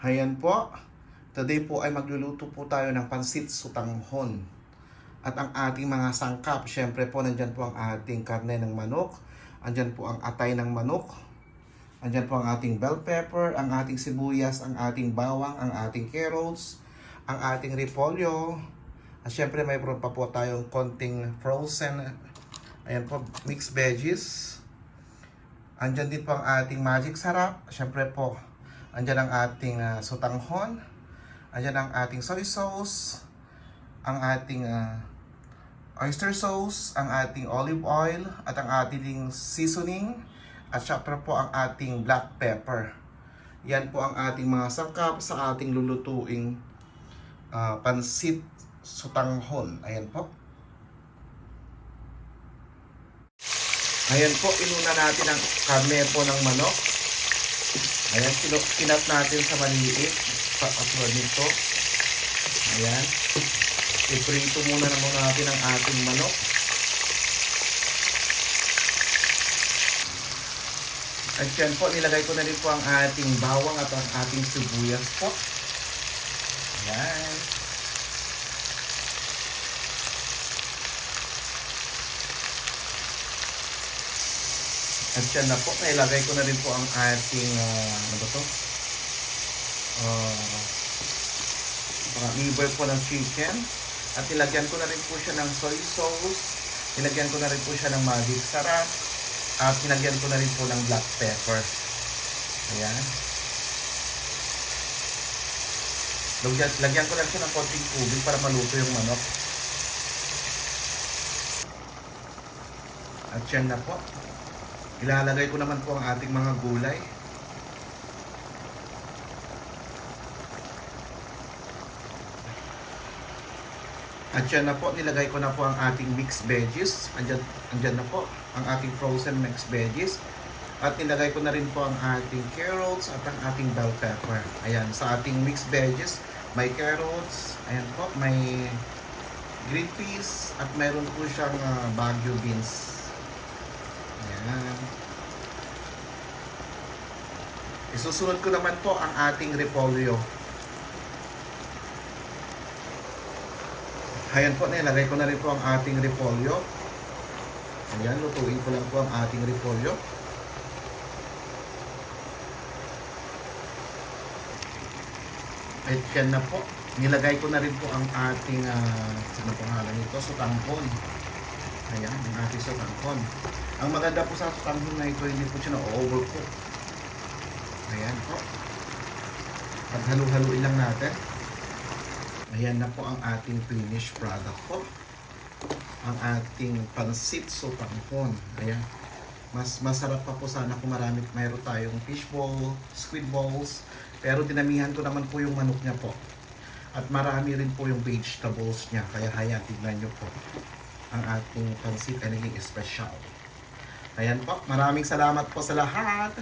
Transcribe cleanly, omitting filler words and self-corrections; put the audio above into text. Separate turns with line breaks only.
Ayan po. Today po ay magluluto po tayo ng pansit sutanghon. At ang ating mga sangkap, syempre po nandyan po ang ating karne ng manok. Andyan po ang atay ng manok. Andyan po ang ating bell pepper, ang ating sibuyas, ang ating bawang, ang ating carrots, ang ating repolyo. At syempre mayroon pa po tayong konting frozen, ayan po, mixed veggies. Andyan din po ang ating magic sarap. Syempre po, andyan ang ating sutanghon. Andyan ang ating soy sauce, ang ating oyster sauce, ang ating olive oil, at ang ating seasoning, at syempre po ang ating black pepper. Yan po ang ating mga sangkap sa ating lulutuing pansit sutanghon. Ayan po. Ayan po, inuna natin ang karne po ng manok. Ayan, kinat natin sa maliit. Katulad nito. Ayan. I-prito muna natin ang ating manok. At yan po, nilagay ko na rin po ang ating bawang at ang ating sibuyas po. Ayan. At yan na po, nailagay ko na rin po ang ating, ano ba ito? Liver po ng chicken. At nilagyan ko na rin po siya ng soy sauce. Nilagyan ko na rin po siya ng magic sarap. At nilagyan ko na rin po ng black pepper. Ayan. Lagyan ko na siya ng konting tubig para maluto yung manok. At yan na po. Ilalagay ko naman po ang ating mga gulay. At yan na po, nilagay ko na po ang ating mixed veggies. Andyan na po ang ating frozen mixed veggies. At nilagay ko na rin po ang ating carrots at ang ating bell pepper. Ayan, sa ating mixed veggies, may carrots, ayan po, may green peas, at mayroon po siyang bagu beans. Ayan. Isusunod ko naman po ang ating repolyo. Ayan po, nilagay ko na rin po ang ating repolyo. Ayan, lutuin ko lang po ang ating repolyo. At yan na po. Nilagay ko na rin po ang ating, ano pangalan nito? Sutanghon. Ayan, ang ating sutanghon. Ang maganda po sa sutanghon na ito, hindi po siya na-overcook. Ayan po. Paghalu-haluin lang natin. Ayan na po ang ating finished product po. Ang ating pansit sutanghon. Ayan. Mas masarap pa po sana kung mayroon tayong fishball, squid balls. Pero dinamihan ko naman po yung manok niya po. At marami rin po yung vegetables niya. Kaya tignan nyo po. Ang ating pansit ay naging special. Ayan po. Maraming salamat po sa lahat.